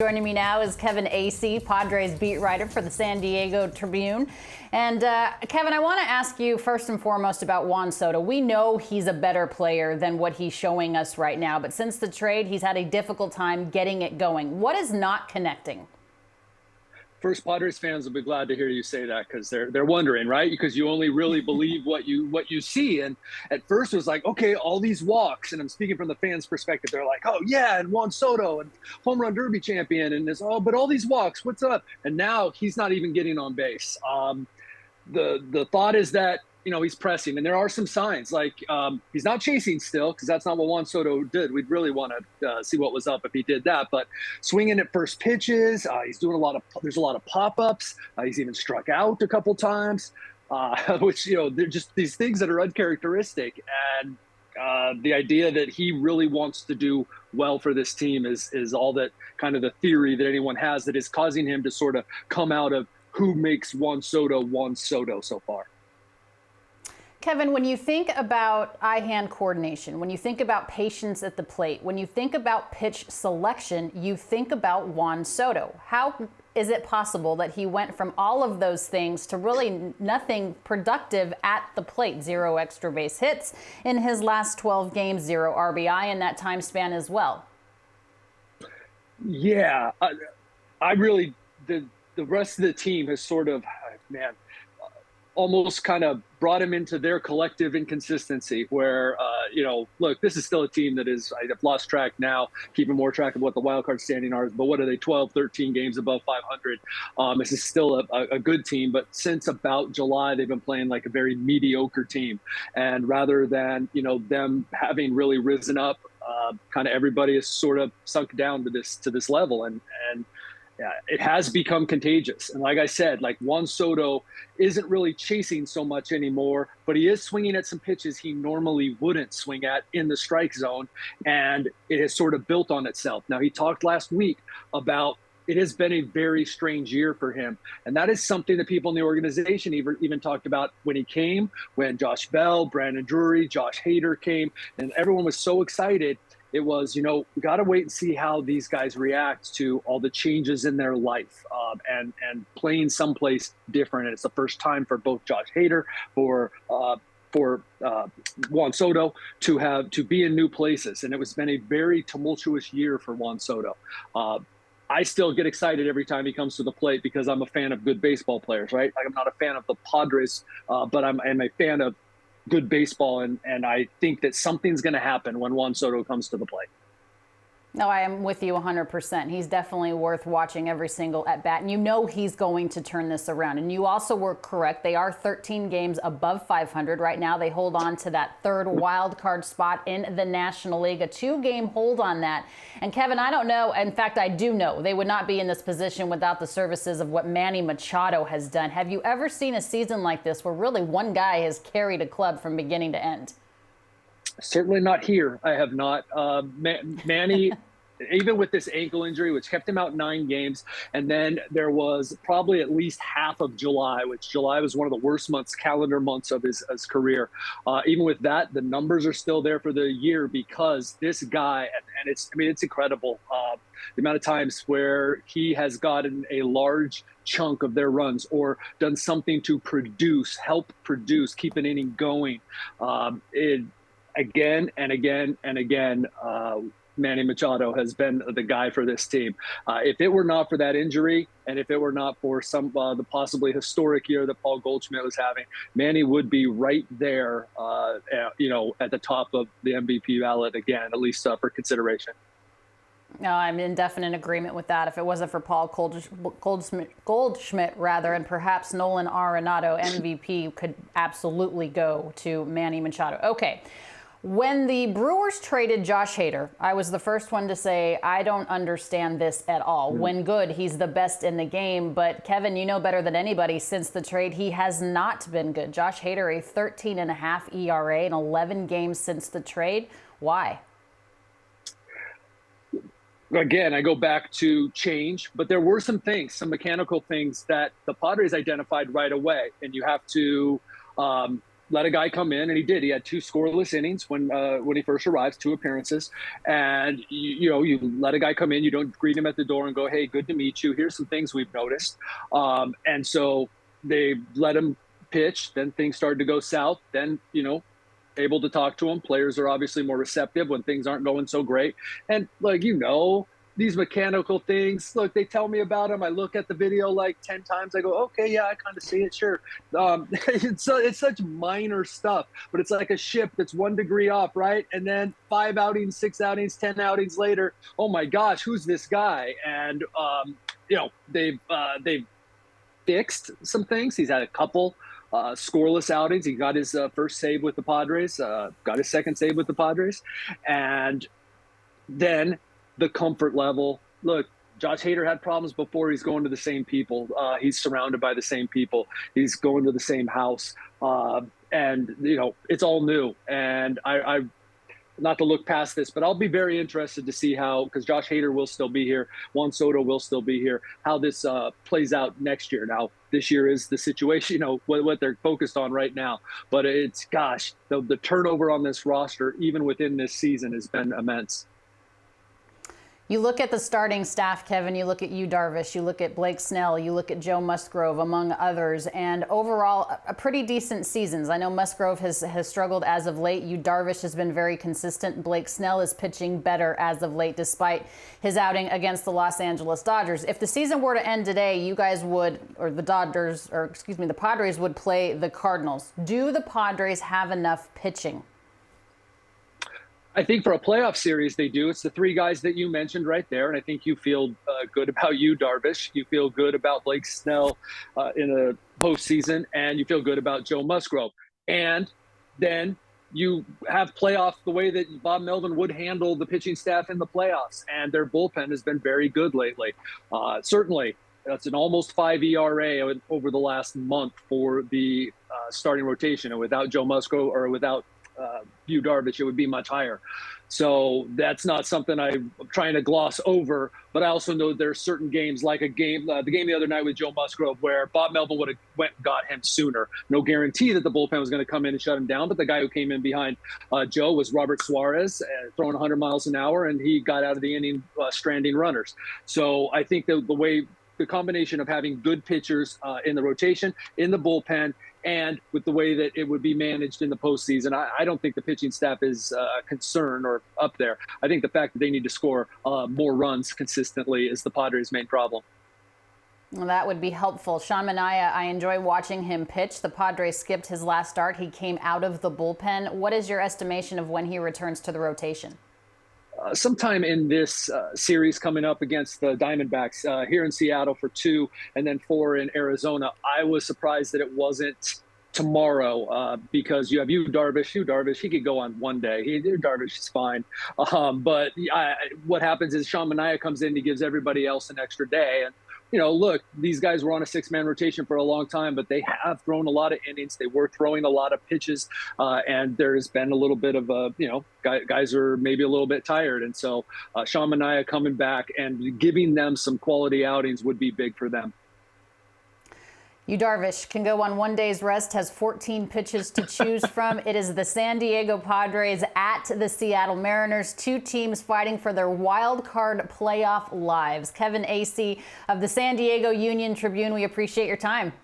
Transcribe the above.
Joining me now is Kevin Acee, Padres beat writer for the San Diego Tribune. And Kevin, I want to ask you first and foremost about Juan Soto. We know he's a better player than what he's showing us right now, but since the trade, he's had a difficult time getting it going. What is not connecting? First, Padres fans will be glad to hear you say that because they're wondering, right? Because you only really believe what you see. And at first, it was like, okay, all these walks, and I'm speaking from the fans' perspective. They're like, oh yeah, and Juan Soto and home run derby champion, and this, oh, but all these walks, what's up? And now he's not even getting on base. The thought is that he's pressing, and there are some signs like he's not chasing still because that's not what Juan Soto did. We'd really want to see what was up if he did that. But swinging at first pitches, he's doing there's a lot of pop-ups. He's even struck out a couple times, which they're just these things that are uncharacteristic. And the idea that he really wants to do well for this team is all that kind of the theory that anyone has that is causing him to sort of come out of who makes Juan Soto so far. Kevin, when you think about eye-hand coordination, when you think about patience at the plate, when you think about pitch selection, you think about Juan Soto. How is it possible that he went from all of those things to really nothing productive at the plate? 0 extra base hits in his last 12 games, 0 RBI in that time span as well. Yeah, I really, the rest of the team has sort of, almost kind of brought him into their collective inconsistency where, look, this is still a team that is, I've lost track now, keeping more track of what the wild card standing are, but what are they, 12, 13 games above 500? This is still a good team, but since about July, they've been playing like a very mediocre team. And rather than, them having really risen up, kind of everybody has sort of sunk down to this level. And yeah, it has become contagious. And like I said, like Juan Soto isn't really chasing so much anymore, but he is swinging at some pitches he normally wouldn't swing at in the strike zone. And it has sort of built on itself. Now, he talked last week about it has been a very strange year for him. And that is something that people in the organization even talked about when he came, when Josh Bell, Brandon Drury, Josh Hader came, and everyone was so excited. It was, we got to wait and see how these guys react to all the changes in their life and playing someplace different. And it's the first time for both Josh Hader, for Juan Soto to be in new places. And it was been a very tumultuous year for Juan Soto. I still get excited every time he comes to the plate because I'm a fan of good baseball players, right? Like I'm not a fan of the Padres, but I'm a fan of good baseball, and I think that something's going to happen when Juan Soto comes to the plate. No, I am with you 100%. He's definitely worth watching every single at-bat, and he's going to turn this around. And you also were correct. They are 13 games above 500 right now. They hold on to that third wild card spot in the National League, a 2-game hold on that. And Kevin, I don't know. In fact, I do know they would not be in this position without the services of what Manny Machado has done. Have you ever seen a season like this where really one guy has carried a club from beginning to end? Certainly not here. I have not. Manny, even with this ankle injury, which kept him out 9 games, and then there was probably at least half of July, which July was one of the worst calendar months of his career. Even with that, the numbers are still there for the year because this guy, and it's incredible the amount of times where he has gotten a large chunk of their runs or done something to help produce, keep an inning going. Again and again and again, Manny Machado has been the guy for this team. If it were not for that injury, and if it were not for the possibly historic year that Paul Goldschmidt was having, Manny would be right there, at the top of the MVP ballot again, at least for consideration. No, I'm in definite agreement with that. If it wasn't for Paul Goldschmidt, and perhaps Nolan Arenado, MVP could absolutely go to Manny Machado. Okay. When the Brewers traded Josh Hader, I was the first one to say, I don't understand this at all. When good, he's the best in the game. But Kevin, you know better than anybody, since the trade, he has not been good. Josh Hader, a 13.5 ERA in 11 games since the trade. Why? Again, I go back to change, but there were some mechanical things that the Padres identified right away. And you have to let a guy come in, and he did. He had 2 scoreless innings when he first arrives, 2 appearances, and you let a guy come in. You don't greet him at the door and go, "Hey, good to meet you. Here's some things we've noticed," and so they let him pitch. Then things started to go south. Then able to talk to him. Players are obviously more receptive when things aren't going so great, and these mechanical things. Look, they tell me about them. I look at the video like 10 times. I go, okay, yeah, I kind of see it. Sure. It's such minor stuff, but it's like a ship that's 1 degree off, right? And then 5 outings, 6 outings, 10 outings later, oh my gosh, who's this guy? And they've fixed some things. He's had a couple scoreless outings. He got his first save with the Padres, got his second save with the Padres, and then the comfort level. Look, Josh Hader had problems before. He's going to the same people. He's surrounded by the same people. He's going to the same house. And it's all new. And I not to look past this, but I'll be very interested to see how, because Josh Hader will still be here, Juan Soto will still be here, how this plays out next year. Now, this year is the situation, what they're focused on right now. But it's, gosh, the turnover on this roster, even within this season, has been immense. You look at the starting staff, Kevin, you look at Yu Darvish, you look at Blake Snell, you look at Joe Musgrove, among others, and overall, a pretty decent seasons. I know Musgrove has struggled as of late. Yu Darvish has been very consistent. Blake Snell is pitching better as of late, despite his outing against the Los Angeles Dodgers. If the season were to end today, you guys would, or the Padres would play the Cardinals. Do the Padres have enough pitching? I think for a playoff series, they do. It's the 3 guys that you mentioned right there. And I think you feel good about Yu Darvish. You feel good about Blake Snell in a postseason. And you feel good about Joe Musgrove. And then you have playoff the way that Bob Melvin would handle the pitching staff in the playoffs. And their bullpen has been very good lately. Certainly, that's an almost 5 ERA over the last month for the starting rotation. And without Joe Musgrove or without Yu Darvish, it would be much higher. So that's not something I'm trying to gloss over. But I also know there's certain games, like the game the other night with Joe Musgrove, where Bob Melvin would have went and got him sooner. No guarantee that the bullpen was going to come in and shut him down. But the guy who came in behind Joe was Robert Suarez, throwing 100 miles an hour, and he got out of the inning stranding runners. So I think the combination of having good pitchers in the rotation, in the bullpen, and with the way that it would be managed in the postseason, I don't think the pitching staff is a concern or up there. I think the fact that they need to score more runs consistently is the Padres' main problem. Well, that would be helpful. Sean Manaea, I enjoy watching him pitch. The Padres skipped his last start. He came out of the bullpen. What is your estimation of when he returns to the rotation? Sometime in this series coming up against the Diamondbacks here in Seattle for 2 and then 4 in Arizona. I was surprised that it wasn't tomorrow because you have Yu Darvish, he could go on one day. Darvish is fine. But what happens is Sean Manaea comes in, he gives everybody else an extra day. And look, these guys were on a 6-man rotation for a long time, but they have thrown a lot of innings. They were throwing a lot of pitches, and there's been a little bit of guys are maybe a little bit tired. And so Sean Manaea coming back and giving them some quality outings would be big for them. Yu Darvish can go on 1 day's rest, has 14 pitches to choose from. It is the San Diego Padres at the Seattle Mariners, 2 teams fighting for their wild card playoff lives. Kevin Acee of the San Diego Union Tribune, we appreciate your time.